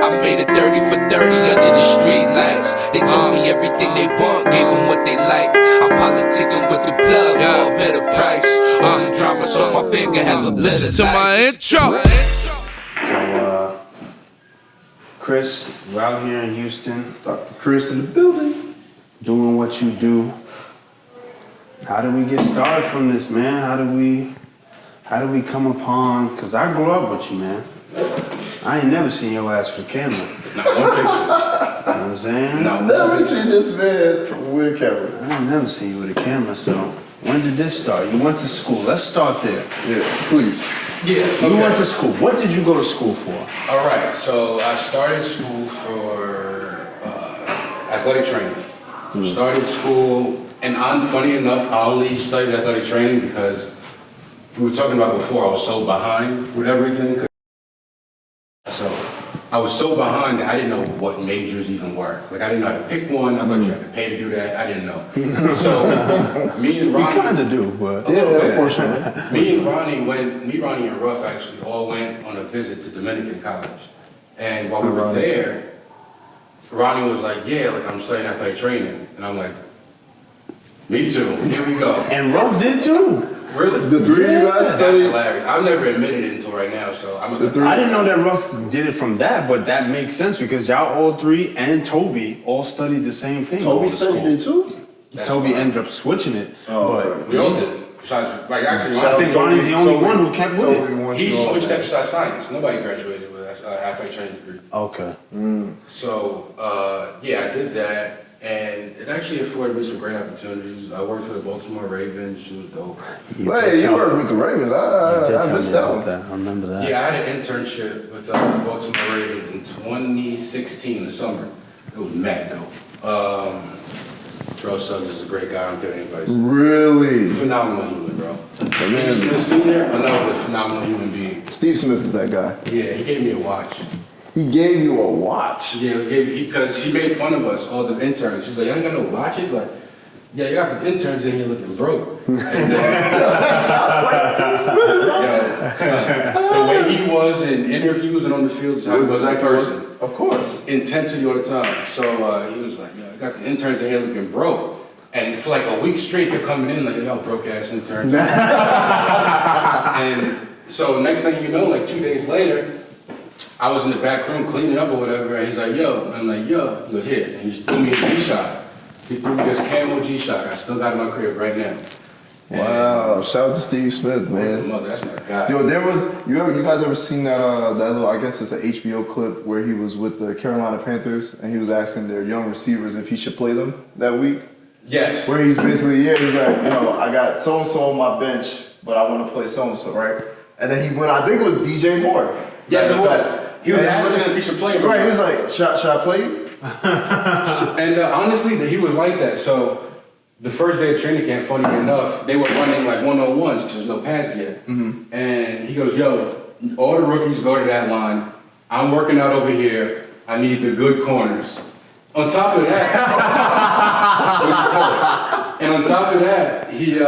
I made it 30 for 30 under the street lights. They told me everything they want, gave them what they like. I'm politicking with the plug for a better price. All the drama so my finger have a listen to my intro. So, Chris, we're out here in Houston. Dr. Chris in the building. Doing what you do. How do we get started from this, man? How do we come upon, cause I grew up with you, man. I ain't never seen your ass with a camera. Not one picture. You know what I'm saying? I've never seen this man with a camera. I ain't never seen you with a camera, so when did this start? You went to school. Let's start there. Yeah, please. Yeah. You went to school. What did you go to school for? All right. So I started school for athletic training. Started school, and funny enough, I only studied athletic training because we were talking about before. I was so behind with everything. So I was so behind that I didn't know what majors even were. Like I didn't know how to pick one. I thought you had to pay to do that. I didn't know. So me and Ronnie. You kind of do, but unfortunately. Me, Ronnie, and Ruff actually all went on a visit to Dominican College. And while we were there, Ronnie was like, yeah, like I'm studying athletic training. And I'm like, me too, here we go. And Ruff did too. Really? The three of you guys That's studied? hilarious. I've never admitted it until right now, so I'm I didn't know that Ruff did it from that, but that makes sense because y'all all three and Toby all studied the same thing. Toby studied it too? Toby ended up switching it, but we all did. Besides, like actually, I think Ronnie's the only one who kept with it. He switched exercise science. Nobody graduated with an athletic training degree. Okay. So, yeah, I did that, and it actually afforded me some great opportunities. I worked for the Baltimore Ravens. She was dope. Wait, you worked with the Ravens? I missed that one. I remember that. Yeah, I had an internship with the Baltimore Ravens in 2016, the summer. It was mad dope. Terrell Suggs is a great guy. I don't care what anybody says. Really? Phenomenal human, bro. man. Steve Smith Sr., another phenomenal human being. Steve Smith is that guy. Yeah, he gave me a watch. He gave you a watch? Yeah, because he made fun of us, all the interns. She's like, you ain't got no watches? Like, yeah, you got these interns in here looking broke. And, the way he was in interviews and on the field is how he was that person. Of course. Intensity all the time. So he was like, I got the interns in here looking broke. And for like a week straight, they're coming in like, y'all broke ass interns. And so next thing you know, like 2 days later, I was in the back room cleaning up or whatever, and he's like, yo. And I'm like, yo. He goes, here. And he just threw me a G-Shock. He threw me this camo G-Shock. I still got it in my crib right now. Wow, shout out to Steve Smith, man. Mother, that's my guy. Yo, you guys ever seen that little, I guess it's an HBO clip where he was with the Carolina Panthers and he was asking their young receivers if he should play them that week? Yes. Where he's basically, he's like, I got so-and-so on my bench, but I want to play so-and-so, right? And then he went, I think it was DJ Moore. Yes, it was. He was asking if he should play him. Right, he was like, should I play you? And honestly, he was like that. So the first day of training camp, funny enough, they were running like 101s because there's no pads yet. And he goes, yo, all the rookies go to that line. I'm working out over here. I need the good corners. On top of that, and on top of that, he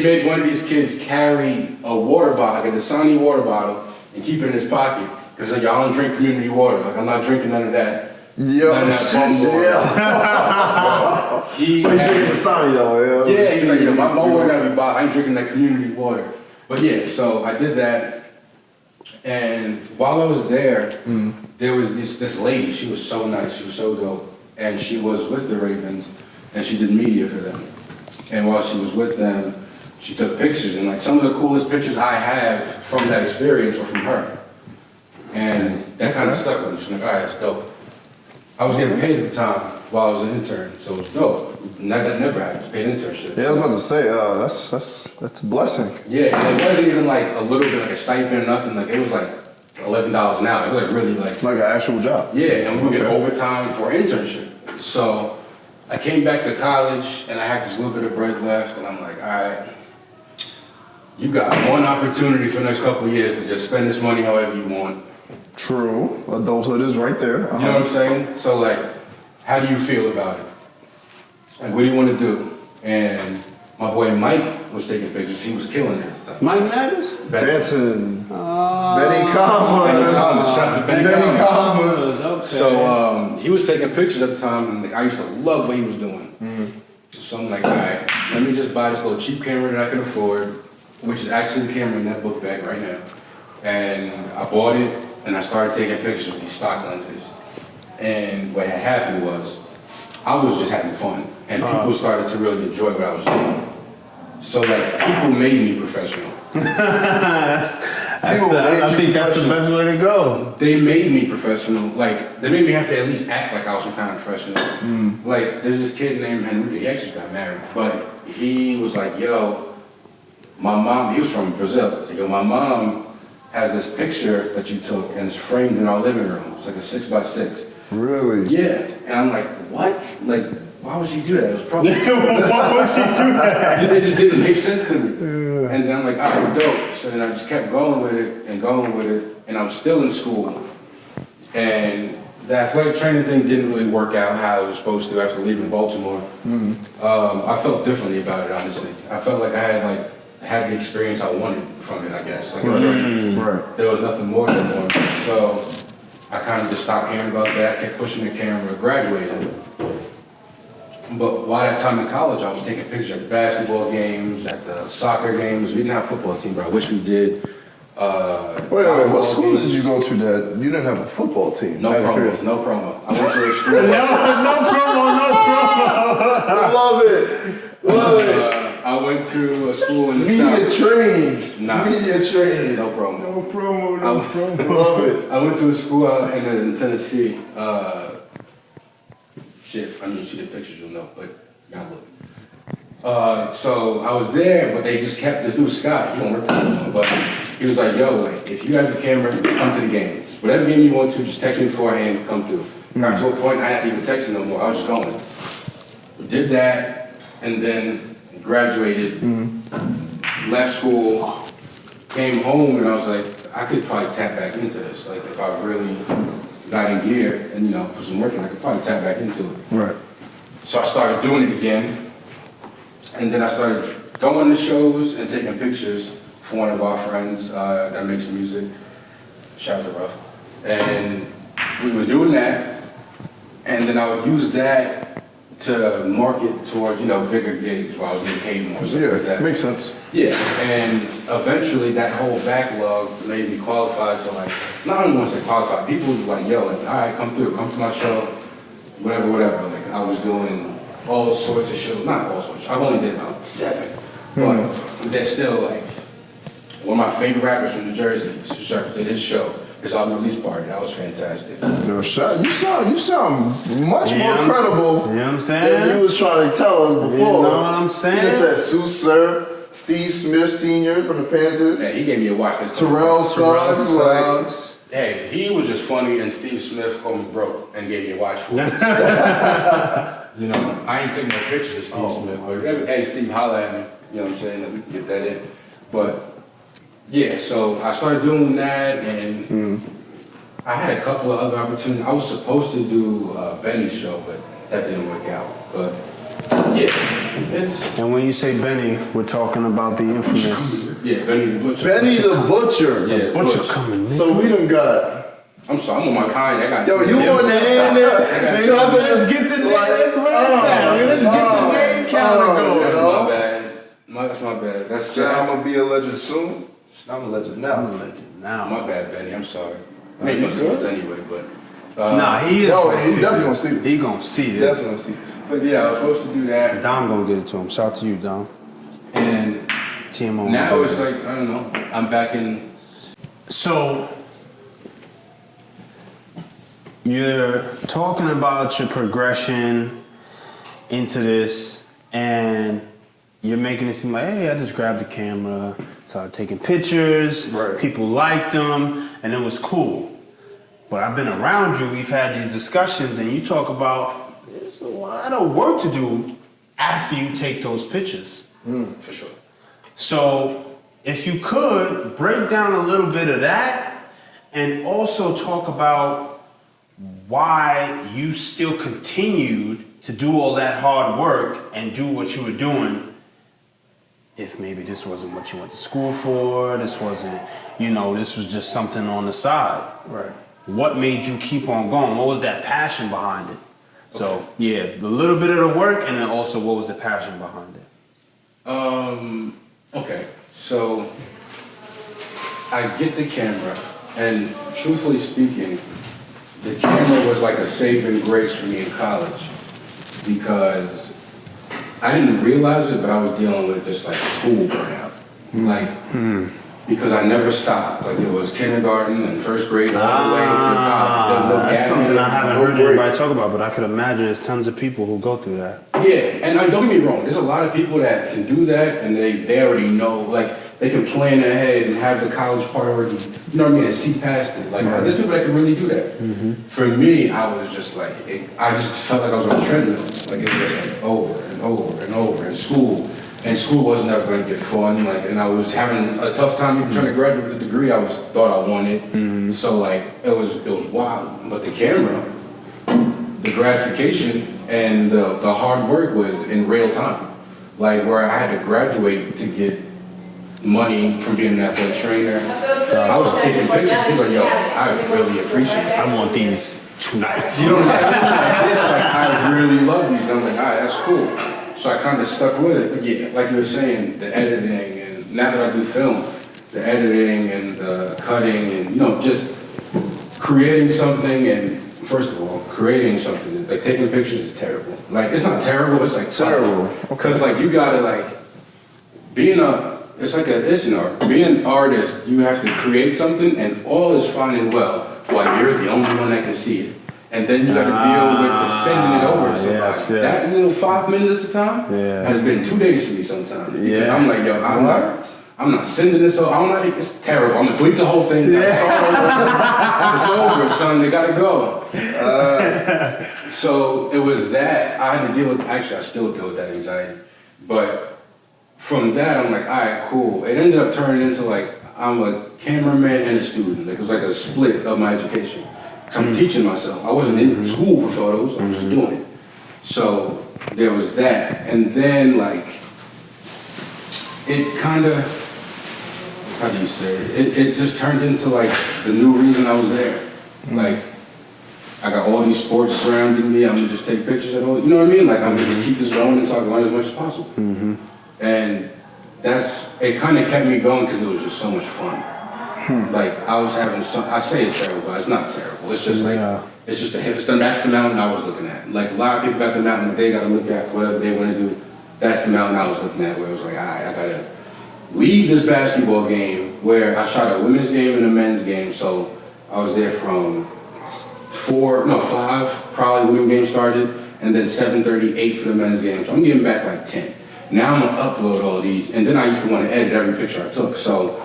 made one of these kids carry a water bottle, like a Dasani water bottle, and keep it in his pocket. Because like, y'all don't drink community water. Like, I'm not drinking none of that. Yo, none of that bum water. He's drinking the Dasani though. Yeah, he's like, my water gotta be bought. I ain't drinking that community water. But yeah, so I did that. And while I was there, there was this lady. She was so nice. She was so dope. And she was with the Ravens, and she did media for them. And while she was with them, she took pictures. And like some of the coolest pictures I have from that experience were from her. And that kind of stuck with me. She's like, all right, that's dope. I was getting paid at the time while I was an intern, so it was dope. That never happened, paid internship. Yeah, I was about to say, that's a blessing. Yeah, and it wasn't even like a little bit like a stipend or nothing. Like it was like $11 an hour. It was like really like an actual job. Yeah, and we get overtime for internship. So I came back to college and I had this little bit of bread left, and I'm like, all right, you got one opportunity for the next couple of years to just spend this money however you want. True. Adulthood is right there. You know what I'm saying? So like, how do you feel about it? Like, what do you want to do? And my boy Mike was taking pictures. He was killing it. time. Mike Mathis? Benson. Benny Benny Commerce. Commerce. Shout out to Benny Benny Commerce. Commerce. Okay. So he was taking pictures at the time, and like, I used to love what he was doing. So I'm like, all right, let me just buy this little cheap camera that I can afford, which is actually the camera in that book bag right now. And I bought it, and I started taking pictures with these stock lenses. And what had happened was, I was just having fun, and people started to really enjoy what I was doing. So like, people made me professional. I think that's the best way to go. They made me professional. Like, they made me have to at least act like I was some kind of professional. Like, there's this kid named Henry, he actually got married, but he was like, yo, my mom, he was from Brazil. So, yo, my mom has this picture that you took and it's framed in our living room. It's like a 6x6. Really? Yeah. And I'm like, what? Like, why would she do that? It was probably. Why would she do that? It just didn't make sense to me. And then I'm like, all right, dope. So then I just kept going with it, and I was still in school. And the athletic training thing didn't really work out how it was supposed to after leaving Baltimore. I felt differently about it, honestly. I felt like I had the experience I wanted from it, I guess. Like, Right. there was nothing more than more. So I kind of just stopped hearing about that, kept pushing the camera, graduated. But while that time in college, I was taking pictures at basketball games, at the soccer games. We didn't have a football team, but I wish we did. Wait, what school did you go to that you didn't have a football team? No promo, no promo. I went to a school. I love it. I went to a school in the Media South. trained. Nah. Media trained. No promo. No promo. Love it. I went to a school out in Tennessee. Shit, I mean, she did pictures, you'll know, but y'all look. So I was there, but they just kept, this dude Scott, he don't work anymore, but he was like, yo, like, if you have the camera, come to the game. Just whatever game you want to, just text me beforehand, come through. Got to a point, I didn't even text him no more, I was just going. Did that, and then graduated, left school, came home, and I was like, I could probably tap back into this, like, if I really got in gear and, put some work in, I could probably tap back into it. Right. So I started doing it again, and then I started going to shows and taking pictures for one of our friends that makes music, shout out to Ruff. And we were doing that, and then I would use that to market toward, bigger gigs where I was getting paid more, stuff like that. Makes sense. Yeah, and eventually that whole backlog made me qualified to not only want to say qualified, people were like, yo, all right, come through, come to my show, whatever. Like, I was doing all sorts of shows, not all sorts, I've only did about 7, but they're still one of my favorite rappers from New Jersey, did his show, his album release party, that was fantastic. Yo, you sound much more credible You know what I'm saying? than you was trying to tell us before. You know what I'm saying? You just said Sue Surf, Steve Smith Sr. from the Panthers, Yeah, he gave me a watch. Terrell Suggs. Suggs. Hey, he was just funny, and Steve Smith called me broke and gave me a watch for it. I ain't taking no pictures of Steve Smith, but hey, Steve, holla at me. You know what I'm saying? That we can get that in. But yeah, so I started doing that, and I had a couple of other opportunities. I was supposed to do Benny's show, but that didn't work out. But yeah, it's And when you say Benny, we're talking about the infamous Benny the Butcher. Benny the Butcher. Yeah, Butcher Bush. coming in. So we done got. I'm sorry, I'm on my Kanye. I got Yo, you You know what I'm saying? Let's get the name. Let's get the name counter going. That's my bad. That's my bad. That's I'm gonna be a legend soon. I'm a legend now. I'm a legend now. my bad, Benny. I'm sorry. Maybe you'll see this anyway, but. Nah, he is. No, gonna he's see definitely this. gonna see this. He gonna see Definitely this. gonna see this. But yeah, I was supposed to do that, Dom gonna get it to him. Shout out to you, Dom. and Team on. now it's like, I don't know, I'm back in. So you're talking about your progression into this, and you're making it seem like, hey, I just grabbed the camera, started taking pictures, Right. people liked them, and it was cool. But I've been around you, we've had these discussions, and you talk about there's a lot of work to do after you take those pictures. For sure. So if you could break down a little bit of that, and also talk about why you still continued to do all that hard work and do what you were doing if maybe this wasn't what you went to school for, this wasn't, this was just something on the side. Right. What made you keep on going? What was that passion behind it? So, yeah, the little bit of the work, and then also what was the passion behind it? Okay, so I get the camera, and truthfully speaking, the camera was like a saving grace for me in college because I didn't realize it, but I was dealing with just like school burnout. Because I never stopped. Like it was kindergarten and first grade all the way into college. That's something I haven't heard anybody talk about, but I could imagine there's tons of people who go through that. Yeah, and don't get me wrong, there's a lot of people that can do that and they already know, like they can plan ahead and have the college part already, you know what I mean, and see past it. Like there's people that can really do that. For me, I was just like, I just felt like I was on a treadmill. Like it was just like over and over and over in school. And school was never going to get fun, and I was having a tough time even trying to graduate with the degree I thought I wanted. So like it was wild. But the camera, the gratification, and the hard work was in real time. Like where I had to graduate to get money from being an athletic trainer. I was taking pictures. People were like, yo, I really appreciate it. I want these tonight. You know what I'm saying? Like I really love these. I'm like, all right, that's cool. So I kind of stuck with it. But yeah, like you were saying, the editing, and now that I do film, the editing and the cutting and, just creating something. And first of all, creating something, like taking pictures is terrible. Like it's not terrible, it's like Terrible. Because like you gotta like, being an artist, you have to create something and all is fine and well while you're the only one that can see it. And then you gotta deal with the sending it over to somebody. Yes. That little 5 minutes at a time has been 2 days for me sometimes. Because I'm like, yo, I'm not sending this over. It's terrible. I'm gonna delete the whole thing. It's over, son. They gotta go. So it was that. I had to deal with, actually I still deal with that anxiety. But from that, I'm like, all right, cool. It ended up turning into like, I'm a cameraman and a student. Like it was like a split of my education. I'm teaching myself. I wasn't in school for photos, I was just doing it. So there was that. And then like, it kind of, how do you say it? It just turned into like the new reason I was there. Like, I got all these sports surrounding me, I'm gonna just take pictures of all, you know what I mean? Like I'm gonna just keep this going and talk about it as much as possible. And it kind of kept me going because it was just so much fun. Like I was having I say it's terrible, but it's not terrible. It's just like, that's the mountain I was looking at. Like a lot of people got the mountain that they got to look at for whatever they want to do. That's the mountain I was looking at where it was like, all right, I got to leave this basketball game where I shot a women's game and a men's game. So I was there from 5, probably when the game started, and then 7:30, 8 for the men's game. So I'm getting back like 10. Now I'm gonna upload all these, and then I used to want to edit every picture I took. So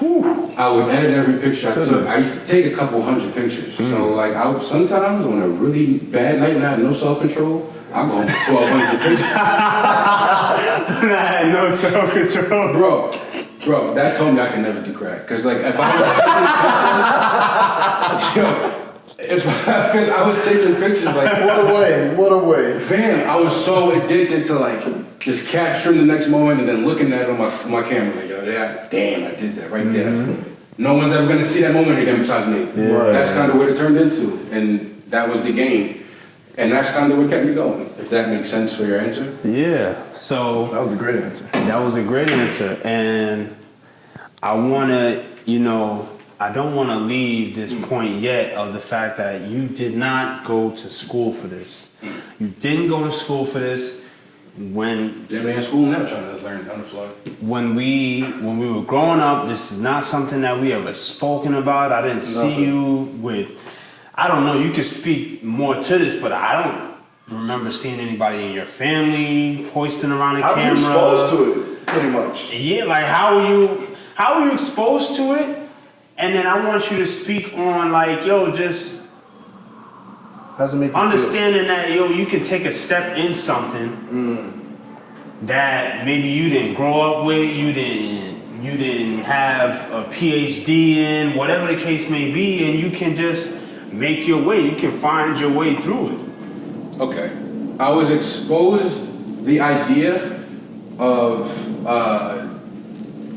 I would edit every picture I took. I used to take a couple hundred pictures. So like I would sometimes on a really bad night when I had no self-control, I'll go 1,200 pictures. I had no self-control. Bro, that told me I can never do crack. Cause like if I was taking pictures like What a way. Fam, I was so addicted to like just capturing the next moment and then looking at it on my camera like, yo, damn, I did that right there. No one's ever gonna see that moment again besides me. That's kind of what it turned into, and that was the game. And that's kind of what kept me going, if that makes sense for your answer. Yeah, so That was a great answer. that was a great answer. And I wanna, I don't wanna leave this point yet of the fact that you did not go to school for this. You didn't go to school for this. When in school now trying to learn on the floor. When we were growing up, this is not something that we ever spoken about. I didn't see you with, I don't know, you could speak more to this, but I don't remember seeing anybody in your family hoisting around a camera. I was exposed to it, pretty much. Yeah, like how are you exposed to it? And then I want you to speak on like, just How's it make you understanding that you can take a step in something that maybe you didn't grow up with, you didn't have a PhD in, whatever the case may be, and you can just make your way. You can find your way through it. Okay, I was exposed the idea of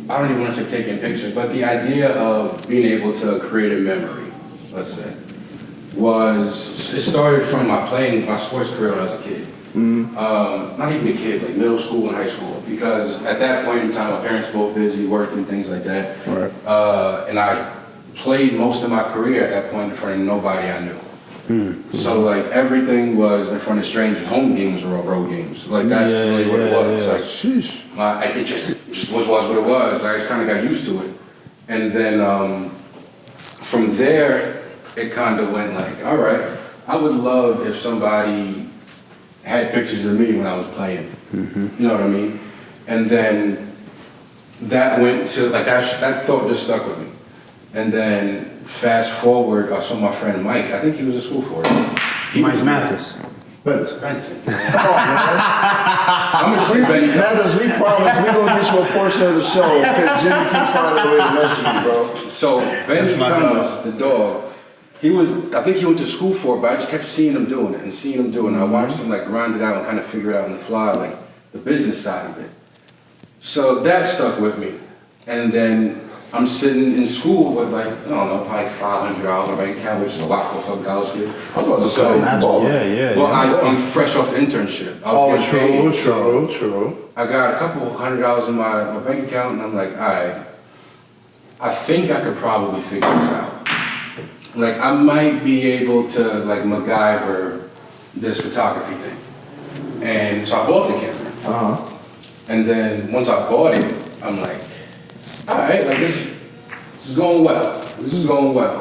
I don't even want to say taking pictures, but the idea of being able to create a memory, let's say, it started from my sports career when I was a kid. Not even a kid, like middle school and high school, because at that point in time, my parents were both busy working, things like that. Right. And I played most of my career at that point in front of nobody I knew. So like everything was in front of strangers. Home games were road games. Like that's really what it was. Like, it just was what it was. I just kind of got used to it, and then from there it kind of went like, all right, I would love if somebody had pictures of me when I was playing. You know what I mean? And then that went to like that thought just stuck with me, and then. Fast forward, I saw my friend Mike. I think he was in school for it. Mike Mathis. Benson. I'm gonna say Benny. Mathis, we promise we gonna get you a portion of the show because Jimmy keeps finding a way to mention you, bro. So Benny Thomas, the dog, I think he went to school for it, but I just kept seeing him doing it. I watched him like grind it out and kind of figure it out on the fly, like the business side of it. So that stuck with me, and then. I'm sitting in school with like, I don't know, probably $500 in my bank account, which is a lot for a fucking college kid. I was about to say, Well, I'm fresh off the internship. True. I got a couple $100 in my bank account, and I'm like, all right, I think I could probably figure this out. Like, I might be able to like MacGyver this photography thing. And so I bought the camera. And then once I bought it, I'm like, all right, like this is going well.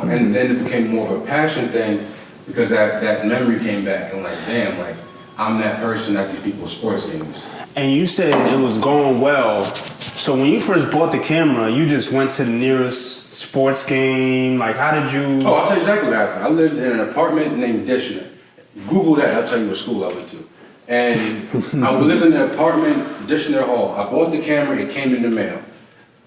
And then it became more of a passion thing because that memory came back. I'm like, damn, like I'm that person at these people's sports games. And you said it was going well. So when you first bought the camera, you just went to the nearest sports game. Like, how did you? Oh, I'll tell you exactly what happened. I lived in an apartment named Dishner. Google that. I'll tell you what school I went to. And I lived in an apartment, Dishner Hall. I bought the camera. It came in the mail.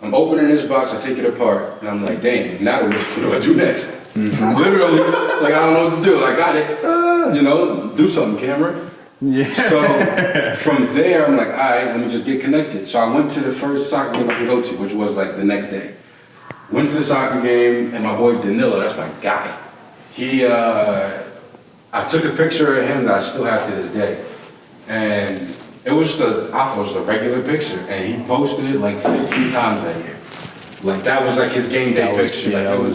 I'm opening this box, I take it apart, and I'm like, damn, now what do I do next? Literally, like I don't know what to do. I got it, do something, camera. Yeah. So from there, I'm like, all right, let me just get connected. So I went to the first soccer game I could go to, which was like the next day. Went to the soccer game, and my boy Danilo, that's my guy. I took a picture of him that I still have to this day, and. I thought it was a regular picture, and he posted it like 15 times that year. Like that was like his game day picture. Yeah, like,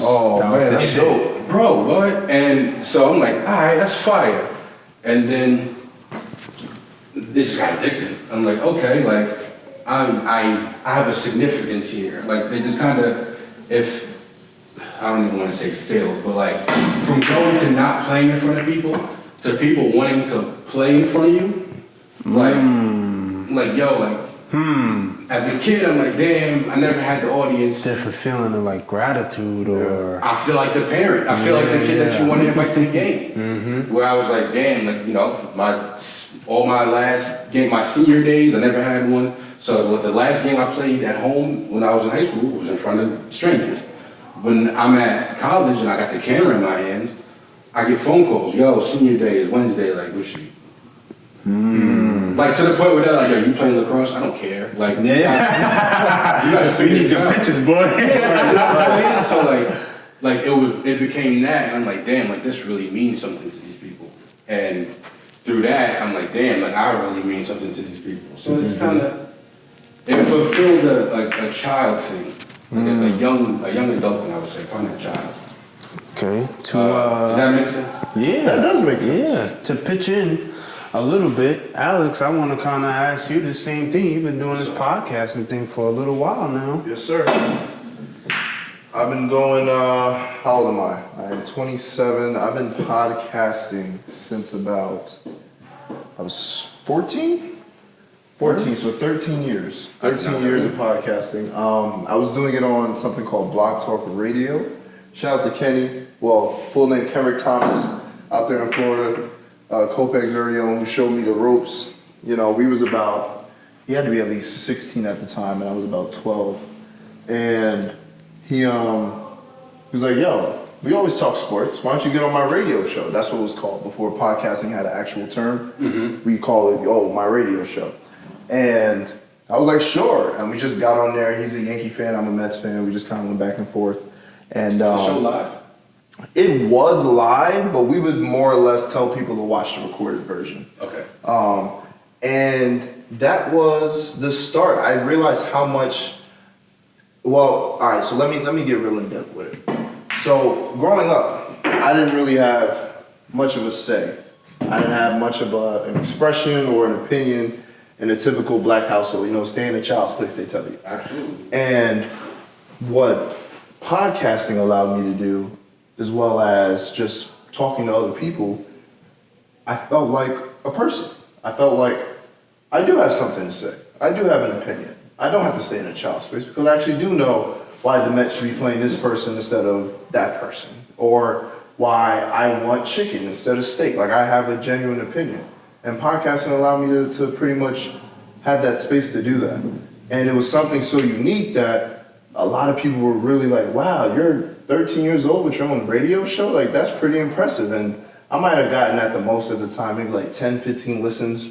that's dope. Bro, what? And so I'm like, all right, that's fire. And then it just got addicted. I'm like, okay, like I have a significance here. Like they just kind of, I don't even want to say failed, but like from going to not playing in front of people to people wanting to play in front of you. As a kid, I'm like, damn, I never had the audience. Different feeling of like gratitude or. I feel like the parent. I feel like the kid that you want to invite to the game. Where I was like, damn, like, all my last game, my senior days, I never had one. So the last game I played at home when I was in high school was in front of strangers. When I'm at college and I got the camera in my hands, I get phone calls. Yo, senior day is Wednesday, like, what should Like to the point where they're like, yo, you playing lacrosse? I don't care. Like, you gotta We need the pictures, boy. So it became that, and I'm like, damn, like this really means something to these people. And through that, I'm like, damn, like I really mean something to these people. So it's kind of, it fulfilled a child thing, like a young adult thing, I would say, probably a child. Okay. Does that make sense? Yeah, that does make sense. Yeah, to pitch in a little bit, Alex, I want to kind of ask you the same thing. You've been doing this podcasting thing for a little while now. Yes, sir. I've been going, how old am I? I'm 27. I've been podcasting since about, I was 14? 14, so 13 years. 13 years of podcasting. I was doing it on something called Blog Talk Radio. Shout out to Kenny, well, full name Kenrick Thomas, out there in Florida. Kopek's very own, who showed me the ropes. You know, he had to be at least 16 at the time, and I was about 12. And he was like, yo, we always talk sports. Why don't you get on my radio show? That's what it was called before podcasting had an actual term. We call it, my radio show. And I was like, sure. And we just got on there. He's a Yankee fan. I'm a Mets fan. We just kind of went back and forth. And The show live? it was live, but we would more or less tell people to watch the recorded version. Okay. And that was the start. I realized how much. Well, all right. So let me get real in depth with it. So growing up, I didn't really have much of a say. I didn't have much of an expression or an opinion in a typical black household. You know, stay in a child's place, they tell you. Absolutely. And what podcasting allowed me to do, as well as just talking to other people, I felt like a person. I felt like I do have something to say. I do have an opinion. I don't have to stay in a child's space because I actually do know why the Mets should be playing this person instead of that person, or why I want chicken instead of steak. Like, I have a genuine opinion. And podcasting allowed me to pretty much have that space to do that. And it was something so unique that a lot of people were really like, wow, you're 13 years old with your own radio show? Like, that's pretty impressive. And I might have gotten at the most at the time, maybe like 10, 15 listens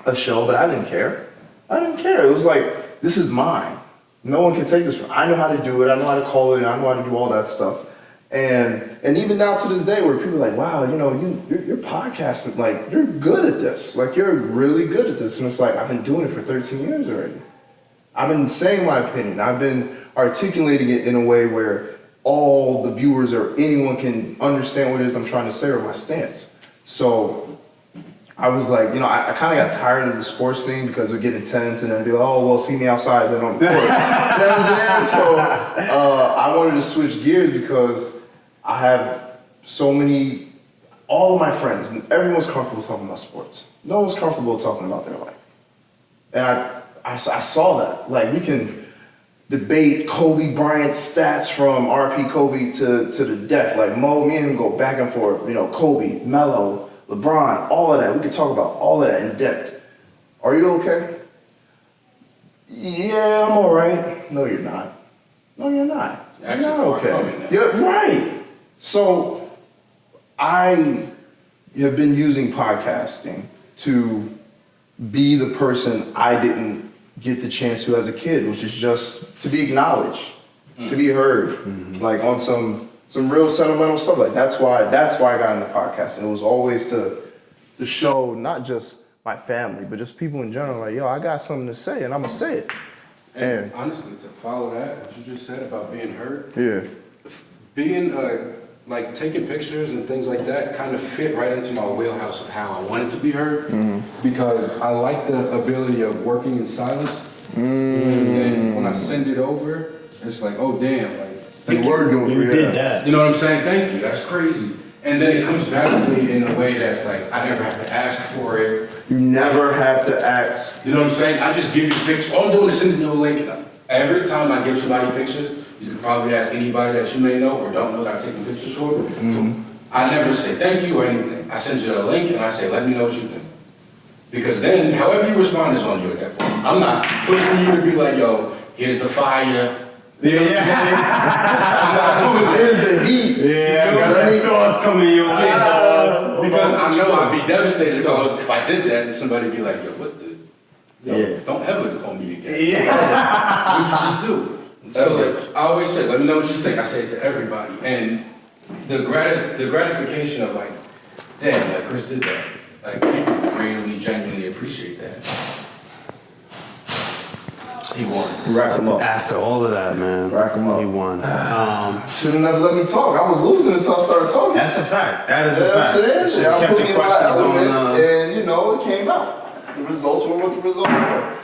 a show, but I didn't care. I didn't care. It was like, this is mine. No one can take this from me. I know how to do it. I know how to call it. I know how to do all that stuff. And even now to this day, where people are like, wow, you know, you're podcasting, like, you're good at this. Like, you're really good at this. And it's like, I've been doing it for 13 years already. I've been saying my opinion. I've been articulating it in a way where all the viewers or anyone can understand what it is I'm trying to say or my stance. So I was like, you know, I kind of got tired of the sports thing because it would get intense and then be like, oh, well, see me outside, then on the court. You know what I'm saying? So I wanted to switch gears because I have so many, all of my friends, and everyone's comfortable talking about sports. No one's comfortable talking about their life. And I saw that. Like, we can debate Kobe Bryant's stats from RP Kobe to the death. Like, me and him go back and forth, you know, Kobe, Melo, LeBron, all of that. We could talk about all of that in depth. Are you okay? Yeah, I'm all right. No, you're not. No, you're not. You're not okay. You're right. So I have been using podcasting to be the person I didn't get the chance to as a kid, which is just to be acknowledged, to be heard, like on some real sentimental stuff. Like, that's why I got into podcasting. It was always to show not just my family, but just people in general, like, yo, I got something to say and I'm gonna say it. And honestly, to follow that, what you just said about being heard, being like taking pictures and things like that kind of fit right into my wheelhouse of how I wanted to be heard, because I like the ability of working in silence. And then when I send it over, it's like, oh damn, like, thank you. You did that. You know what I'm saying? Thank you. That's crazy. And then it comes back to me in a way that's like, I never have to ask for it. You never have to ask. You know what I'm saying? I just give you pictures. All I'm doing is sending you a link. Every time I give somebody pictures, you can probably ask anybody that you may know or don't know that I've taken pictures for. I never say thank you or anything. I send you a link and I say, let me know what you think. Because then, however you respond is on you at that point. I'm not pushing you to be like, yo, here's the fire. Yeah. Here's the heat. Yeah, got that sauce coming your way. Because I know I'd be devastated because if I did that, somebody'd be like, yo, what the? Yo, don't ever call me again. Just do it. So I always say, let me know what you think. I say it to everybody. And the gratification of like, damn, like Chris did that. Like, people really genuinely appreciate that. He won. Rack him up. After all of that, man. Rack him up. He won. Should've never let me talk. I was losing until I started talking. That's a fact. That is You know a fact. what I'm saying? I Kept put the me in my questions on. element, and you know, it came out. The results were what the results were.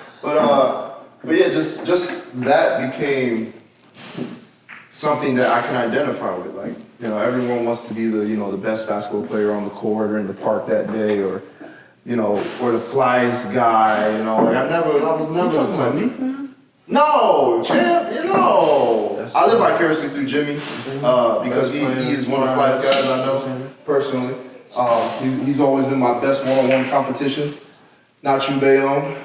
But yeah, just that became something that I can identify with. Like, you know, everyone wants to be the best basketball player on the court or in the park that day, or or the flyest guy. You know, like I was never the type. Me, fam? No, champ, I live vicariously through Jimmy because he is one of the flyest guys I know personally. He's always been my best one-on-one competition. Not you, Bayonne.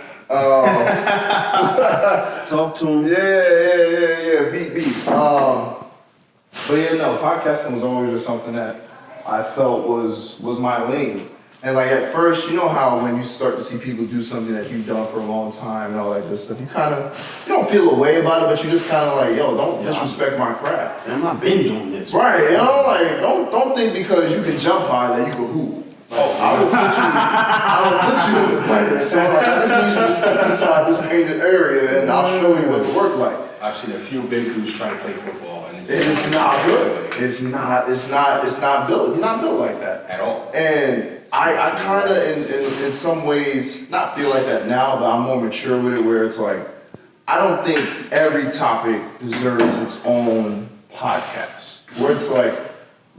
Talk to him. Yeah. Beat. But yeah, no, podcasting was always just something that I felt was my lane. And like at first, you know how when you start to see people do something that you've done for a long time and all that good stuff, you don't feel a way about it, but you just kind of like, yo, don't disrespect my craft. And I've been doing this. Right, you know, like don't think because you can jump high that you can hoop. Like, I will put you in the blender. So like, I just need you to step inside this painted area and I'll show you what the work like. I've seen a few big dudes try to play football and it's not good. It's not built. You're not built like that. At all. And I kind of, in some ways, not feel like that now, but I'm more mature with it where it's like, I don't think every topic deserves its own podcast. Where it's like,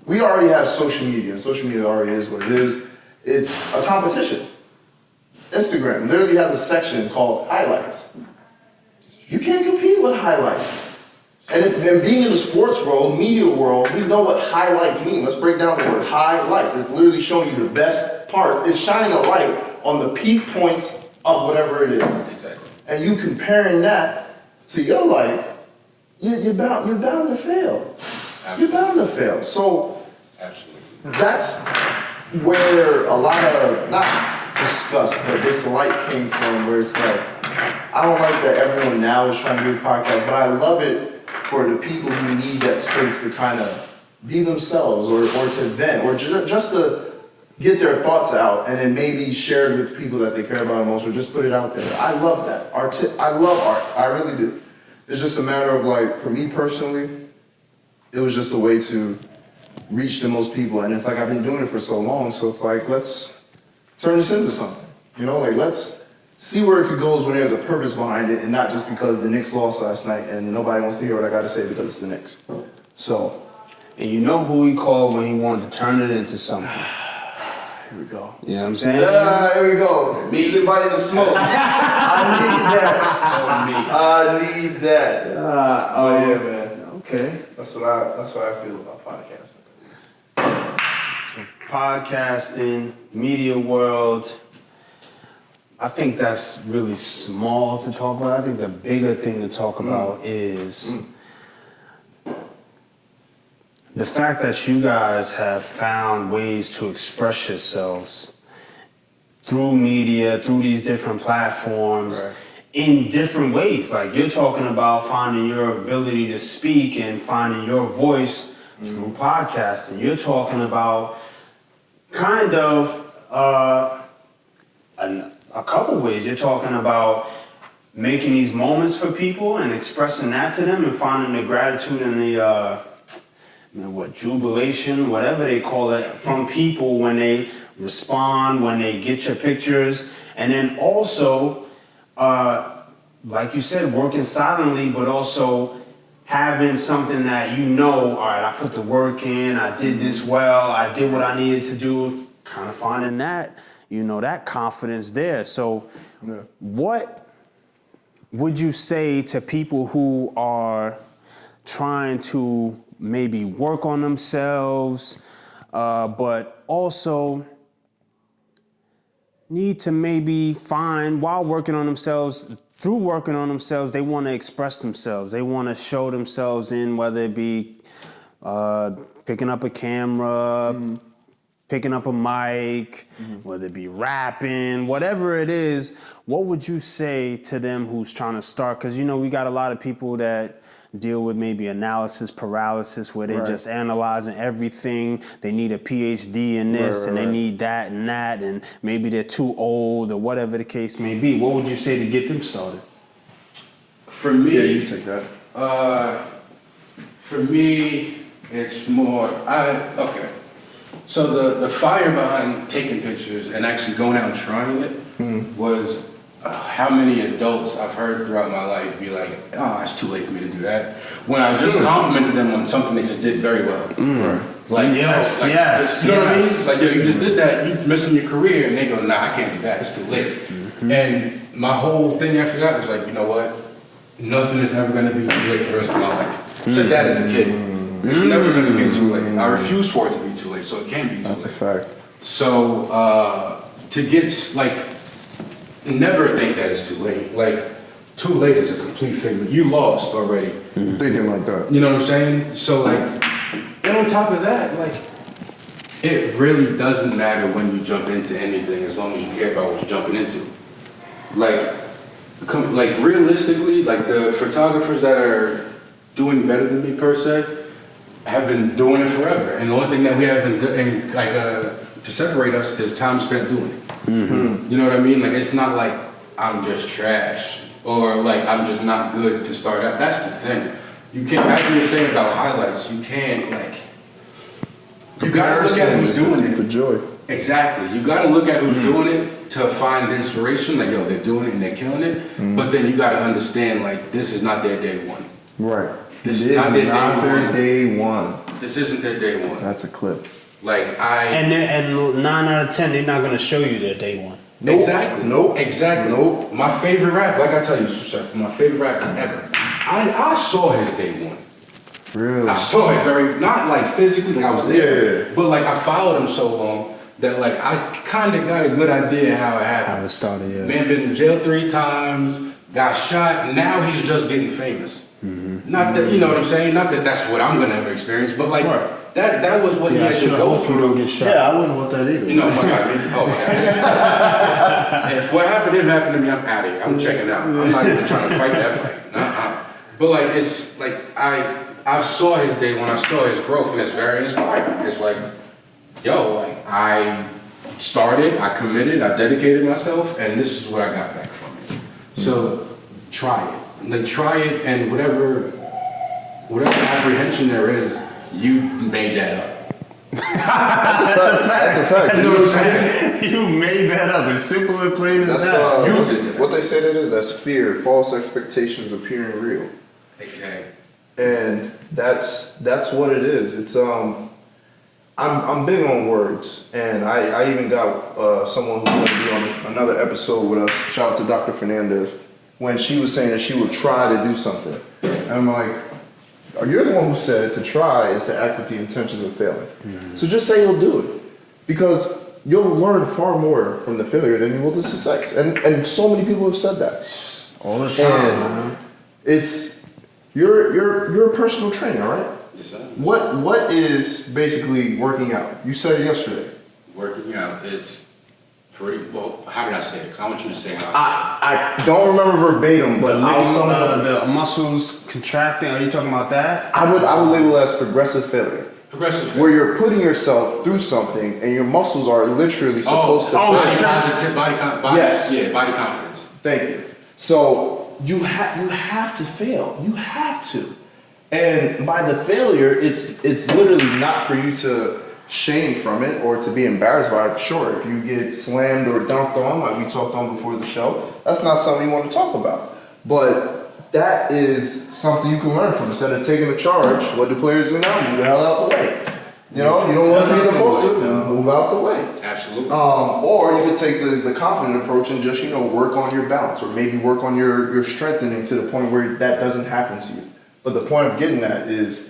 we already have social media, and social media already is what it is. It's a competition. Instagram literally has a section called highlights. You can't compete with highlights. And being in the sports world, media world, we know what highlights mean. Let's break down the word highlights. It's literally showing you the best parts. It's shining a light on the peak points of whatever it is. Exactly. And you comparing that to your life, you're bound to fail. Absolutely. You're bound to fail. So Absolutely. that's where a lot of, not disgust, but dislike came from, where it's like, I don't like that everyone now is trying to do a podcast, but I love it for the people who need that space to kind of be themselves or to vent or just to get their thoughts out and then maybe share it with people that they care about most or just put it out there. I love that. I love art. I really do. It's just a matter of like, for me personally, it was just a way to reach the most people. And it's like, I've been doing it for so long. So it's like, let's turn this into something. You know, like let's see where it could go when there's a purpose behind it and not just because the Knicks lost last night and nobody wants to hear what I got to say because it's the Knicks. So. And you know who he called when he wanted to turn it into something. Here we go. You know what I'm saying? Here we go. He's inviting the smoke. I need that. Yeah, man. Okay. That's what I feel about podcasting. So podcasting, media world, I think that's really small to talk about. I think the bigger thing to talk about is the fact that you guys have found ways to express yourselves through media, through these different platforms, in different ways. Like you're talking about finding your ability to speak and finding your voice through podcasting. You're talking about kind of a couple ways. You're talking about making these moments for people and expressing that to them and finding the gratitude and the jubilation, whatever they call it, from people when they respond, when they get your pictures. And then also, like you said, working silently, but also having something that you know, all right, I put the work in, I did this well, I did what I needed to do, kind of finding that, that confidence there. So what would you say to people who are trying to maybe work on themselves, but also need to maybe find, while working on themselves, through working on themselves, they want to express themselves. They want to show themselves in, whether it be picking up a camera, picking up a mic, whether it be rapping, whatever it is. What would you say to them who's trying to start? Because, we got a lot of people that deal with maybe analysis paralysis, where they're just analyzing everything. They need a PhD in this, and they need that, and maybe they're too old, or whatever the case may be. What would you say to get them started? For me, Yeah, you take that. For me, it's more, okay. So the fire behind taking pictures and actually going out and trying it was how many adults I've heard throughout my life be like, oh, it's too late for me to do that. When I just complimented them on something they just did very well. Like, yes. You know what I mean? Like, yo, you just did that, you're missing your career, and they go, nah, I can't do that, it's too late. And my whole thing after that was like, you know what? Nothing is ever gonna be too late for the rest of my life. I said that as a kid. It's never gonna be too late. I refuse for it to be too late, so it can't be too late. That's a fact. So, to get, never think that it's too late. Like, too late is a complete figment. You lost already. Thinking like that. You know what I'm saying? So, and on top of that, it really doesn't matter when you jump into anything as long as you care about what you're jumping into. Like realistically, like the photographers that are doing better than me per se have been doing it forever. And the only thing that we have been doing, to separate us is time spent doing it. Mm-hmm. You know what I mean? Like it's not like I'm just trash or like I'm just not good to start out. That's the thing. You can't, as you were saying about highlights, you can't like, you gotta look at who's doing it. For joy. Exactly. You gotta look at who's doing it to find the inspiration. Like, yo, they're doing it and they're killing it. But then you gotta understand, like, this is not their day one. Right. This is not their day one. This isn't their day one. That's a clip. Like, And 9 out of 10, they're not gonna show you their day one. Nope. Exactly. Nope. Exactly. Nope. My favorite rapper, like I tell you, sir, my favorite rapper ever. I saw his day one. Really? I saw it not like physically, like I was there, Yeah. but like I followed him so long that like I kind of got a good idea how it happened. How it started, yeah. Man been in jail 3 times, got shot, and now he's just getting famous. Not that, you know what I'm saying? Not that that's what I'm gonna ever experience, but like that was what he Yeah, I had to sure go hope you through. don't get shot. Yeah, I wouldn't want that either. You know, my God, oh my God. If what happened to him happened to me, I'm out of here. I'm checking out. I'm not even trying to fight that fight. Nuh-uh. But like it's like I saw his day when I saw his growth, and it's very inspiring. It's like, yo, like I started, I committed, I dedicated myself, and this is what I got back from it. So try it. Like try it, and whatever apprehension there is, you made that up. That's a fact. You know what I'm saying? You made that up. It's simple and plain as That's that. what they say that is. That's fear. False expectations appearing real. Okay. And that's what it is. It's I'm big on words, and I even got someone who's going to be on another episode with us. Shout out to Dr. Fernandez, when she was saying that she would try to do something, and I'm like, you're the one who said to try is to act with the intentions of failing. So just say you'll do it, because you'll learn far more from the failure than you will the success. And so many people have said that All the time, man. It's you're a personal trainer, right? Yes, sir. What is basically working out? You said it yesterday. Working out, it's pretty, well, how did I say it? 'Cause I want you to say how I don't remember verbatim, but I'll sum it up. The muscles contracting. Are you talking about that? I would label it as progressive failure, progressive. where you're putting yourself through something and your muscles are literally supposed to. body stress. confidence, Yes. Yeah, body confidence. Thank you. So you have to fail. You have to. And by the failure, it's literally not for you to shame from it or to be embarrassed by it. Sure, if you get slammed or dunked on, like we talked on before the show, that's not something you want to talk about. But that is something you can learn from. Instead of taking a charge, what do players do now? Move the hell out the way. You know, you don't want to be the poster, move out the way. Absolutely. Or you could take the confident approach and just, work on your balance, or maybe work on your strengthening to the point where that doesn't happen to you. But the point of getting at is,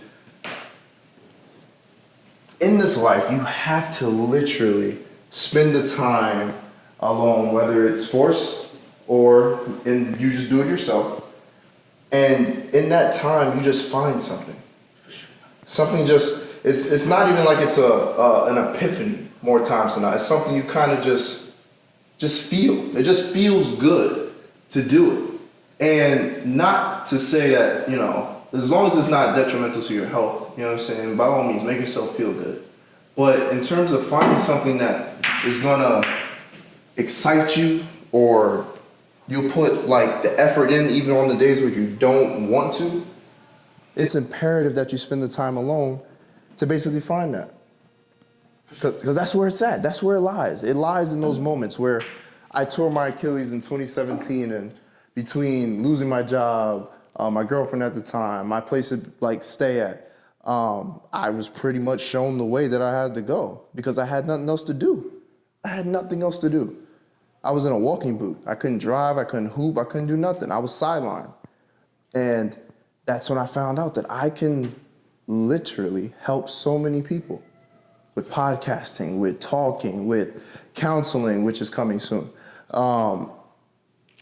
in this life, you have to literally spend the time alone, whether it's forced or you just do it yourself. And in that time, you just find something. Something it's not even like it's an epiphany more times than not. It's something you kind of just feel. It just feels good to do it. And not to say that, as long as it's not detrimental to your health, you know what I'm saying? By all means, make yourself feel good. But in terms of finding something that is gonna excite you, or you'll put like the effort in even on the days where you don't want to, it's imperative that you spend the time alone to basically find that. Because that's where it's at. That's where it lies. It lies in those moments where I tore my Achilles in 2017, and between losing my job, my girlfriend at the time, my place to stay at, I was pretty much shown the way that I had to go because I had nothing else to do. I had nothing else to do. I was in a walking boot. I couldn't drive, I couldn't hoop, I couldn't do nothing. I was sidelined. And that's when I found out that I can literally help so many people with podcasting, with talking, with counseling, which is coming soon.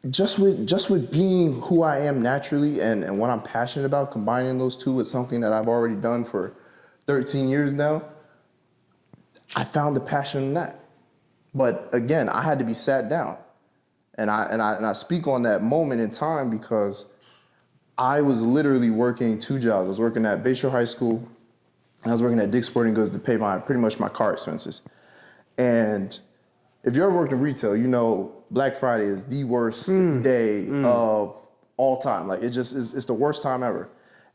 Just with being who I am naturally and what I'm passionate about, combining those two with something that I've already done for 13 years now, I found a passion in that. But again, I had to be sat down. And I speak on that moment in time because I was literally working 2 jobs. I was working at Bayshore High School, and I was working at Dick's Sporting Goods to pay pretty much my car expenses. And if you ever worked in retail, you know Black Friday is the worst day of all time. Like it's the worst time ever.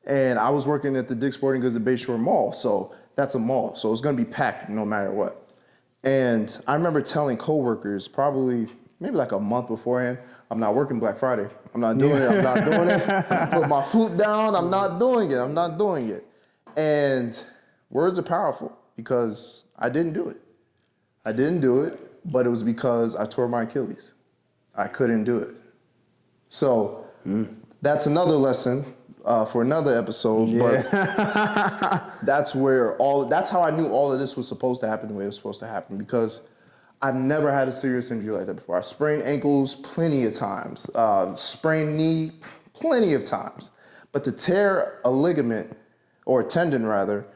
And I was working at the Dick's Sporting Goods at Bayshore Mall, so that's a mall. So it's gonna be packed no matter what. And I remember telling coworkers probably maybe like a month beforehand, I'm not working Black Friday. I'm not doing it. I'm not doing it. Put my foot down. I'm not doing it. I'm not doing it. And words are powerful because I didn't do it. I didn't do it, but it was because I tore my Achilles. I couldn't do it. So that's another lesson for another episode. But that's how I knew all of this was supposed to happen the way it was supposed to happen, because I've never had a serious injury like that before. I sprained ankles plenty of times, sprained knee plenty of times. But to tear a ligament, or a tendon rather,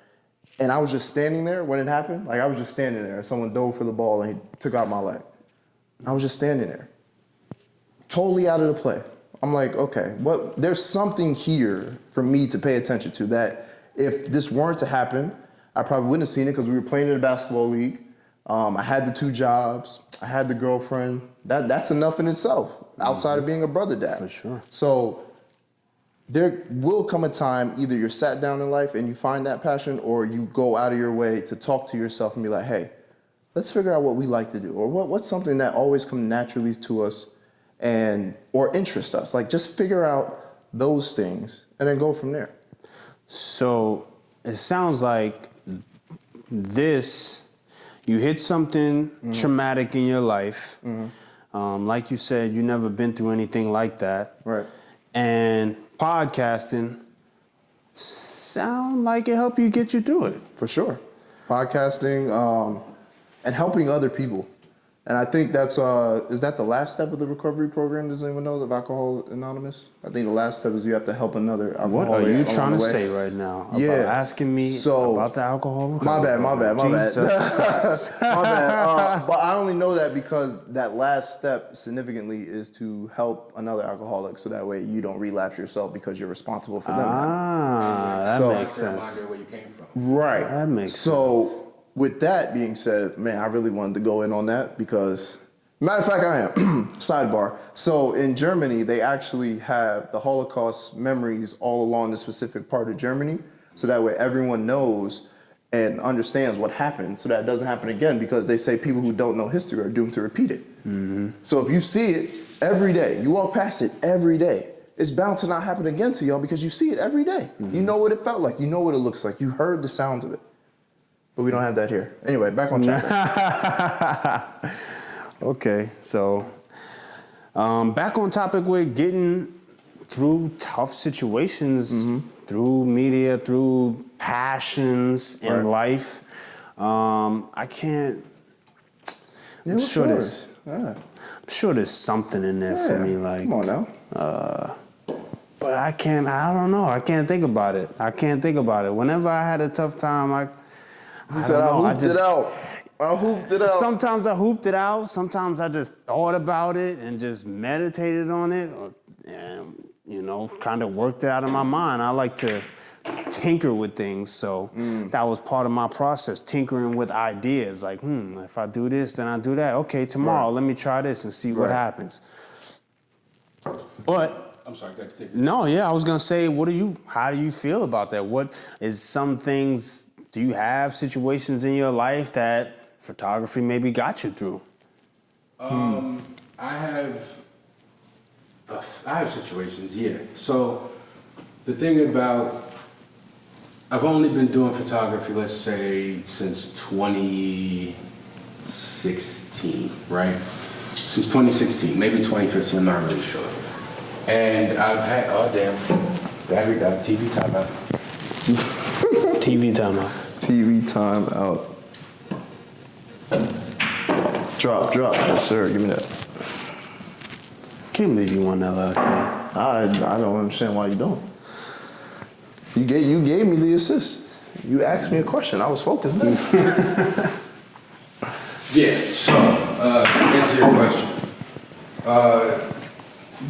and I was just standing there when it happened, like I was just standing there. Someone dove for the ball and he took out my leg. I was just standing there, totally out of the play. I'm like, okay, there's something here for me to pay attention to, that if this weren't to happen, I probably wouldn't have seen it because we were playing in a basketball league. I had the 2 jobs. I had the girlfriend. That's enough in itself, outside of being a brother dad. For sure. So there will come a time, either you're sat down in life and you find that passion, or you go out of your way to talk to yourself and be like, hey, let's figure out what we like to do, or what's something that always comes naturally to us or interest us. Like, just figure out those things and then go from there. So it sounds like you hit something traumatic in your life. Like you said, you never been through anything like that. Right. And podcasting sound like it helped you get you through it. For sure. Podcasting and helping other people. And I think that's, is that the last step of the recovery program? Does anyone know, of Alcohol Anonymous? I think the last step is you have to help another alcoholic. What are you trying to say right now? About asking me about the alcohol recovery? My bad. Jesus Christ. My bad. But I only know that because that last step significantly is to help another alcoholic, so that way you don't relapse yourself because you're responsible for them. That makes sense. Where you came from. Right. That makes sense. With that being said, man, I really wanted to go in on that because, matter of fact, I am. Sidebar. So in Germany, they actually have the Holocaust memories all along the specific part of Germany. So that way everyone knows and understands what happened, so that it doesn't happen again, because they say people who don't know history are doomed to repeat it. So if you see it every day, you walk past it every day, it's bound to not happen again to y'all because you see it every day. You know what it felt like. You know what it looks like. You heard the sounds of it. But we don't have that here. Anyway, back on track. Okay, so back on topic with getting through tough situations, through media, through passions in life. I can't. I'm sure there's something in there for me. Like, come on now. But I don't know. I can't think about it. Whenever I had a tough time, He said, I hooped it out. Sometimes I hooped it out. Sometimes I just thought about it and just meditated on it, and kind of worked it out of my mind. I like to tinker with things, so that was part of my process, tinkering with ideas. Like, if I do this, then I do that. Okay, tomorrow, let me try this and see what happens. But I'm sorry, go ahead. no, I was gonna say, how do you feel about that? What is some things? Do you have situations in your life that photography maybe got you through? I have situations, yeah. So the thing about, I've only been doing photography, let's say, since 2016, right? Since 2016, maybe 2015, I'm not really sure. And I've had, battery died, TV timeout. TV timeout. TV timeout. Drop. Yes, sir. Give me that. Can't believe you won that last game. I don't understand why you don't. You gave me the assist. You asked me a question. I was focused then. Yeah, so, to answer your question.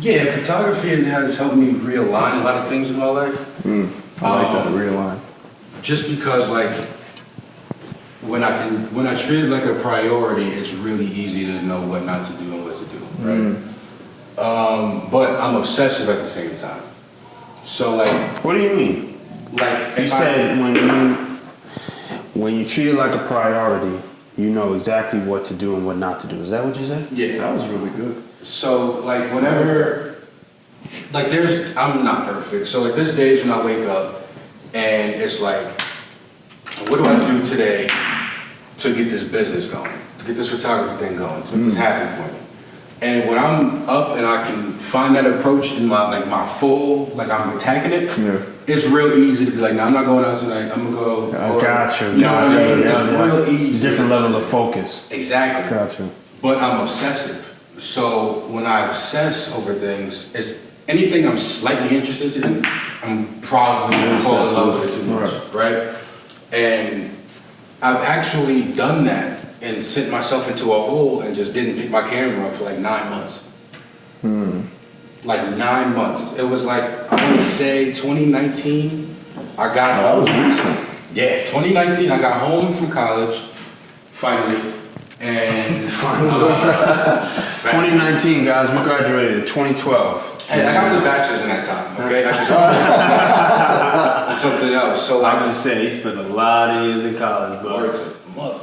Yeah, photography has helped me realign a lot of things in my life. I like that, realign. Just because, like, when I treat it like a priority, it's really easy to know what not to do and what to do, right? But I'm obsessive at the same time. So, like, What do you mean? like You if said when you treat it like a priority, you know exactly what to do and what not to do. Is that what you said? yeah. That was really good. So, like, whenever, like, I'm not perfect. So, like, there's days when I wake up and it's like, what do I do today to get this business going, to get this photography thing going, to make this happen for me? And when I'm up and I can find that approach in my full, like, I'm attacking it, it's real easy to be like, no, I'm not going out tonight. I'm gonna go. Got you. You know what I mean? It's real easy. Different level of focus. Exactly. Got you. But I'm obsessive. So when I obsess over things, it's anything I'm slightly interested in, I'm probably gonna fall in love with it too much, right? And I've actually done that and sent myself into a hole and just didn't pick my camera up for like 9 months. Like 9 months. It was like, I want to say 2019, I got That home. was recent. Yeah, 2019, I got home from college, finally, and 2019, guys, we graduated in 2012. Hey, I got the bachelor's in that time, okay? I just something else. So like, I'm just saying, he spent a lot of years in college, bro.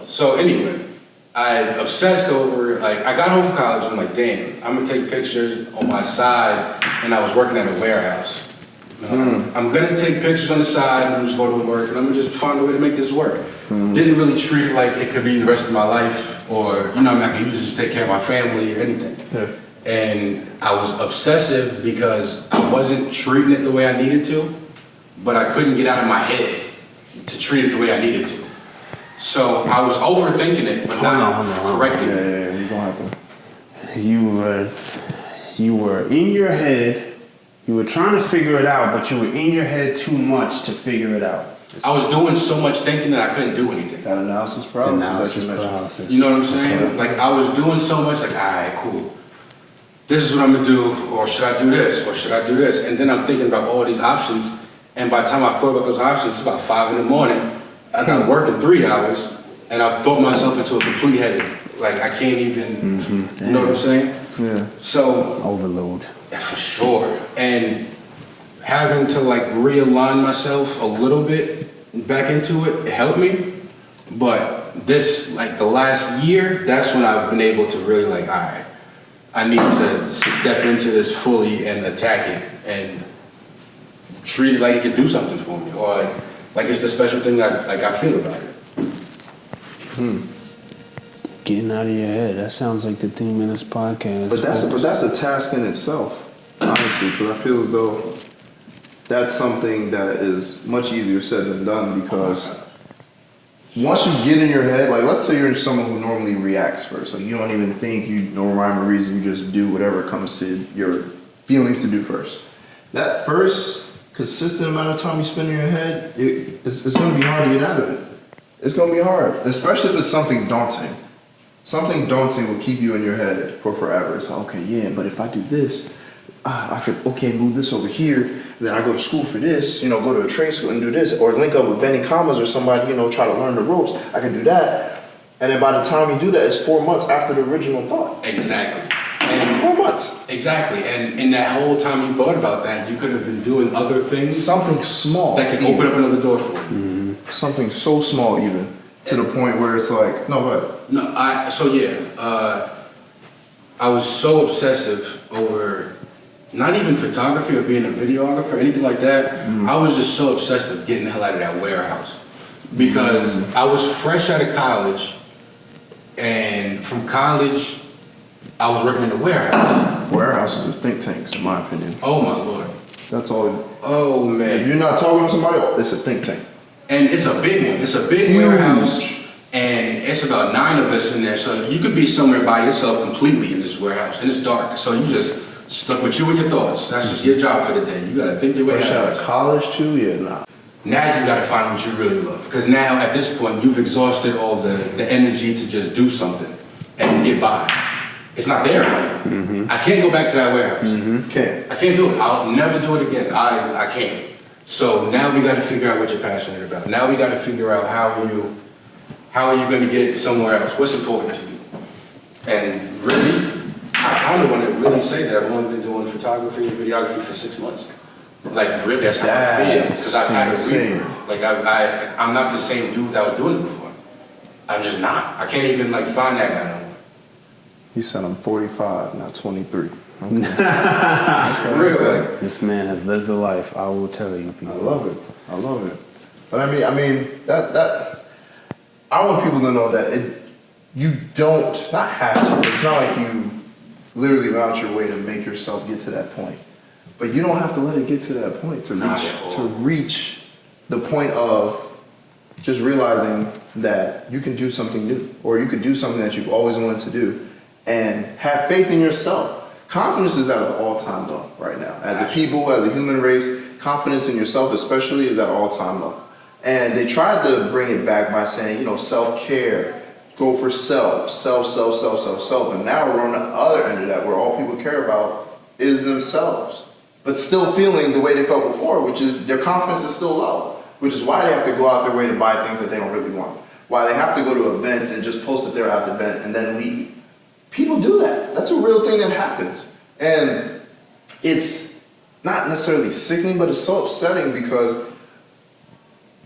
so anyway, I obsessed over, like, I got home from college and I'm like, damn, I'm gonna take pictures on my side, and I was working at a warehouse. I'm gonna take pictures on the side and I'm just going to work and I'm gonna just find a way to make this work. Didn't really treat it like it could be the rest of my life, or, you know, I can use this to take care of my family or anything. And I was obsessive because I wasn't treating it the way I needed to, but I couldn't get out of my head to treat it the way I needed to. So I was overthinking it, but not correcting it. Yeah, you don't have to. You were in your head. You were trying to figure it out, but you were in your head too much to figure it out. I was doing so much thinking that I couldn't do anything. That analysis paralysis. Analysis that you mentioned. paralysis. You know what I'm saying? Okay. Like, I was doing so much, like, all right, cool. This is what I'm gonna do, or should I do this, or should I do this? And then I'm thinking about all these options, and by the time I thought about those options, it's about 5 in the morning. I got work in 3 hours, and I've thought myself into a complete headache. Like, I can't even, you know what I'm saying? Yeah. So, Overload. yeah, for sure. And having to, like, realign myself a little bit back into it helped me. But this, like, the last year, that's when I've been able to really, like, all right, I need to step into this fully and attack it and treat it like it could do something for me, or like it's the special thing that, like, I feel about it. Getting out of your head. That sounds like the theme of this podcast. But that's a task in itself, honestly, because I feel as though that's something that is much easier said than done, because once you get in your head, like, let's say you're someone who normally reacts first, like, you don't even think, you no rhyme or reason, you just do whatever comes to your feelings to do first. That first consistent amount of time you spend in your head, it's going to be hard to get out of it. It's going to be hard, especially if it's something daunting. Something daunting will keep you in your head for forever. It's like, okay, yeah, but if I do this, I could, okay, move this over here, then I go to school for this, you know, go to a trade school and do this, or link up with Benny Commas or somebody, you know, try to learn the ropes. I can do that. And then by the time you do that, it's 4 months after the original thought. Exactly. 4 months. Exactly. And in that whole time you thought about that, you could have been doing other things Something small. that could open up another door for you. Something so small even, to the point where it's like, no, but No, I was so obsessive over not even photography or being a videographer, anything like that. I was just so obsessed with getting the hell out of that warehouse, because I was fresh out of college, and from college, I was working in the warehouse. warehouses are think tanks, in my opinion. Oh my Lord. That's all. Oh man. If you're not talking to somebody, it's a think tank. And it's a big one. It's a big warehouse, and it's about 9 of us in there. So you could be somewhere by yourself completely in this warehouse, and it's dark. So you just stuck with you and your thoughts. That's just your job for the day. You gotta think your way Fresh out out of of this. college too, yeah, nah. Now you gotta find what you really love. Because now at this point, you've exhausted all the energy to just do something and get by. It's not there anymore. I can't go back to that warehouse. Can't. I can't do it. I'll never do it again. I can't. So now we gotta figure out what you're passionate about. Now we gotta figure out how are you gonna get somewhere else? What's important to you? And really, I kind of want to really say that I've only been doing photography and videography for 6 months. Like, really, that's how I feel. Because I've had insane. Like, I'm not the same dude that was doing it before. I'm just not. I can't even, like, find that guy no more. He said I'm 45, not 23. For real, like. This man has lived a life, I will tell you, people. I love it. But I mean, that I want people to know that you don't, not have to, it's not like you literally went out your way to make yourself get to that point. But you don't have to let it get to that point to reach the point of just realizing that you can do something new, or you could do something that you've always wanted to do, and have faith in yourself. Confidence is at an all-time low right now. As a people, as a human race, confidence in yourself especially is at an all-time low. And they tried to bring it back by saying, self-care, go for self. And now we're on the other end of that, where all people care about is themselves. But still feeling the way they felt before, which is their confidence is still low, which is why they have to go out their way to buy things that they don't really want. Why they have to go to events and just post that they're at the event and then leave. People do that. That's a real thing that happens. And it's not necessarily sickening, but it's so upsetting because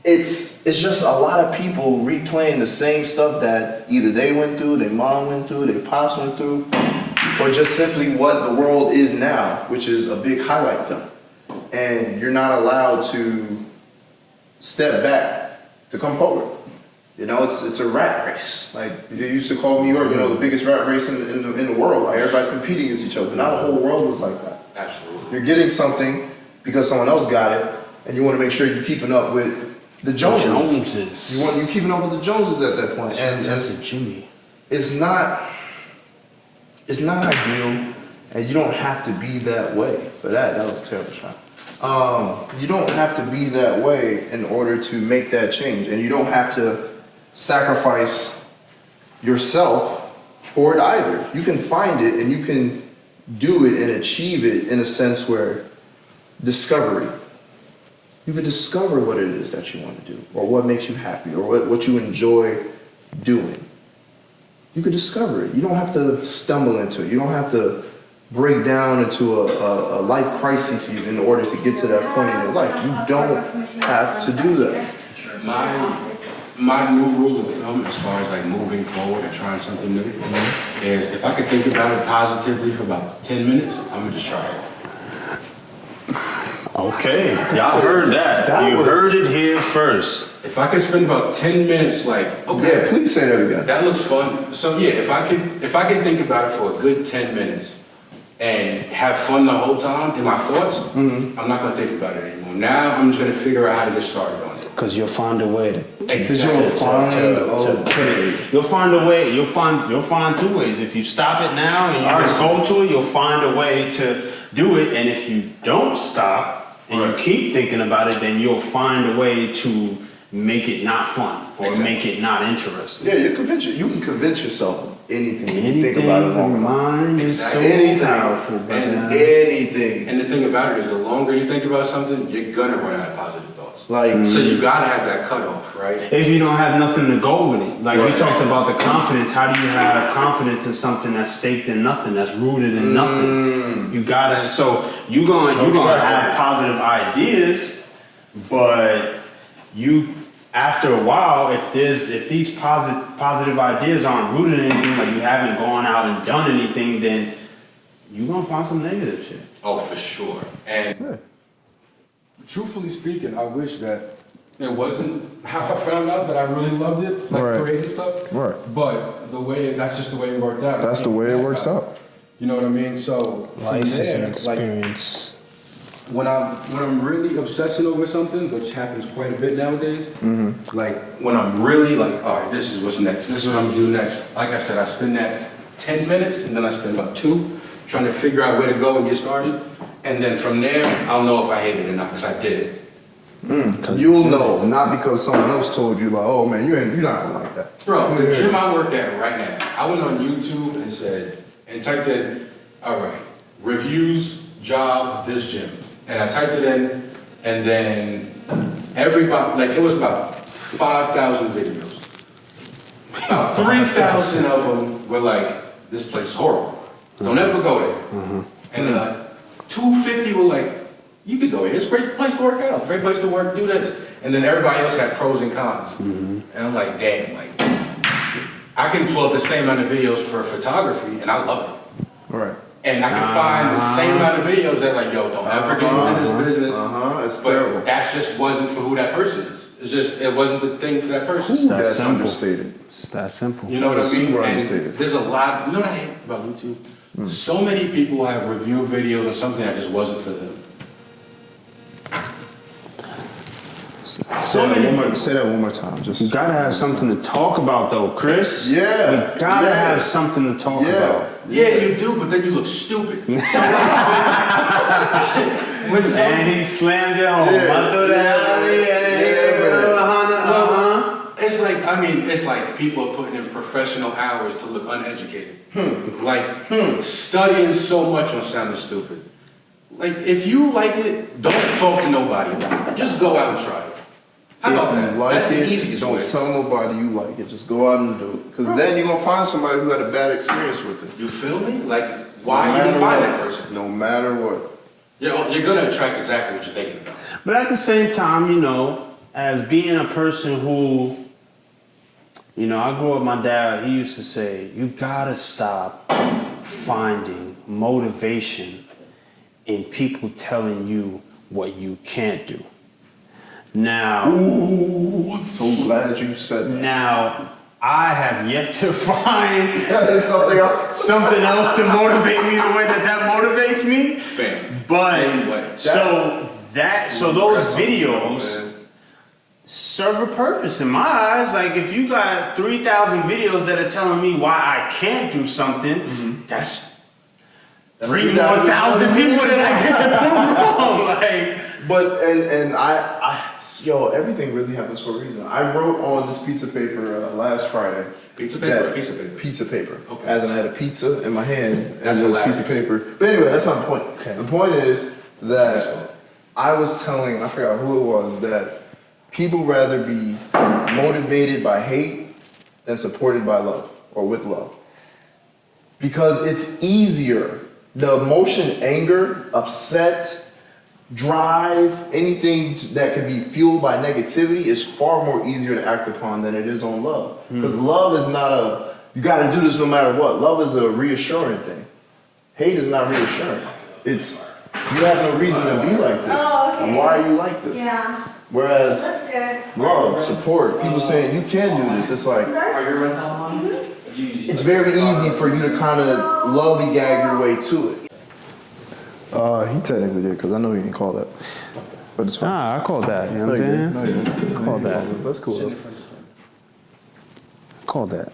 it's just a lot of people replaying the same stuff that either they went through, their mom went through, their pops went through, or just simply what the world is now, which is a big highlight film. And you're not allowed to step back to come forward. It's a rat race. Like they used to call New York, the biggest rat race in the world. Like everybody's competing against each other. Now the whole world was like that. Absolutely. You're getting something because someone else got it, and you want to make sure you're keeping up with the Joneses. You're keeping up with the Joneses at that point. And Jimmy. It's not ideal, and you don't have to be that way for that. That was a terrible shot. You don't have to be that way in order to make that change, and you don't have to sacrifice yourself for it either. You can find it and you can do it and achieve it in a sense where discovery. You can discover what it is that you want to do, or what makes you happy, or what you enjoy doing. You can discover it. You don't have to stumble into it. You don't have to break down into a life crisis in order to get to that point in your life. You don't have to do that. My new rule of thumb as far as like moving forward and trying something new is if I could think about it positively for about 10 minutes, I'm gonna just try it. Okay, y'all heard that. You heard it here first. If I could spend about 10 minutes like, okay. Yeah, please say that again. That looks fun. So yeah, if I could think about it for a good 10 minutes and have fun the whole time in my thoughts, I'm not gonna think about it anymore. Now I'm just gonna figure out how to get started on it. Because you'll find a way to You'll find two ways. If you stop it now and you just go to it, you'll find a way to do it. And if you don't stop and you keep thinking about it, then you'll find a way to make it not fun or make it not interesting. Yeah, you can convince yourself of anything you think about it long enough. Mind is so powerful, anything. And the thing about it is, the longer you think about something, you're gonna run out of positive thoughts. So you gotta have that cutoff, right? If you don't have nothing to go with it, like we talked about the confidence. How do you have confidence in something that's staked in nothing, that's rooted in nothing? You gotta. So you're gonna have positive ideas, but after a while, if these positive ideas aren't rooted in anything, like you haven't gone out and done anything, then you're gonna find some negative shit. Oh, for sure. And truthfully speaking, I wish that it wasn't how I found out that I really loved it, like creating stuff. Right. But that's just the way it worked out. That's the way it works out. You know what I mean? So life is an experience. When I'm really obsessing over something, which happens quite a bit nowadays, like when I'm really like, all right, this is what's next. This is what I'm gonna do next. Like I said, I spend that 10 minutes and then I spend about 2 trying to figure out where to go and get started. And then from there, I'll know if I hate it or not, because I did it. You'll know, not because someone else told you, like, oh man, you're not gonna like that. Bro, the gym I work at right now, I went on YouTube and typed in, all right, reviews, job, this gym. And I typed it in, and then it was about 5,000 videos. About 3,000 of them were like, this place is horrible. Don't ever go there. And 250 were like, you could go here. It's a great place to work out. Great place to work, do this. And then everybody else had pros and cons. And I'm like, damn, I can pull up the same amount of videos for photography, and I love it. All right. And I can find the same amount of videos that like, yo, don't ever get into this business. It's but terrible. that just wasn't for who that person is. It's just, it wasn't the thing for that person. That's simple. Understated. It's that simple. You know what I mean? Super And understated. there's a lot, you know what I hate about YouTube? So many people have review videos of something that just wasn't for them. Say that one more time. Just You gotta have something to talk about though, Chris. Yeah. We gotta have something to talk about. Yeah, you do, but then you look stupid. And he slammed it home. I threw that It's like, it's like people are putting in professional hours to look uneducated. Studying so much on sounding stupid. Like, if you like it, don't talk to nobody about it. Just go out and try it. How about that? That's the easiest way. Don't tell nobody you like it. Just go out and do it. Because then you're going to find somebody who had a bad experience with it. You feel me? Like, why you even find that person? No matter what. You're going to attract exactly what you're thinking about. But at the same time, as being a person who, I grew up, my dad, he used to say, you gotta stop finding motivation in people telling you what you can't do. Now, Ooh, I'm so glad you said that. Now, I have yet to find something else to motivate me the way that motivates me. Fam. But Same way. so those videos serve a purpose in my eyes. Like if you got 3,000 videos that are telling me why I can't do something, that's 3,000 people that I get to prove wrong. But everything really happens for a reason. I wrote on this pizza paper last Friday. Pizza paper or piece of paper? Piece of paper. Okay. As in I had a pizza in my hand That's and it was a piece of paper. But anyway, that's not the point. Okay. The point is that I was telling, I forgot who it was, that people rather be motivated by hate than supported by love or with love. Because it's easier. The emotion, anger, upset, drive, anything that could be fueled by negativity is far more easier to act upon than it is on love. Because love is not you gotta do this no matter what. Love is a reassuring thing. Hate is not reassuring. It's, you have no reason to be like this. Oh, okay. Why are you like this? Yeah. Whereas That's good. love, support, people saying you can do this, it's like, Are your rents online? it's very easy for you to kind of lollygag your way to it. He technically did, because I know he didn't call that. But it's fine. I called that, you know what I'm saying? No, you didn't. Called that. That's cool. Though. Called that.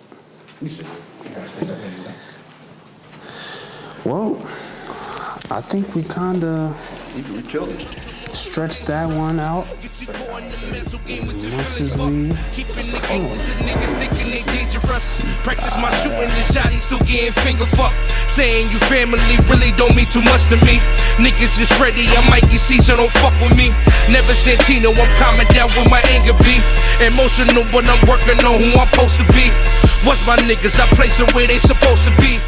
Well, I think we kinda We killed it. stretched that one out as much as we Practice my shooting, the shotty still getting finger fucked. Saying you family really don't mean too much to me. Niggas just ready, I might get seized, so don't fuck with me. Never Santino, I'm calming down with my anger be. Emotional when I'm working on who I'm supposed to be. What's my niggas, I place them where they supposed to be.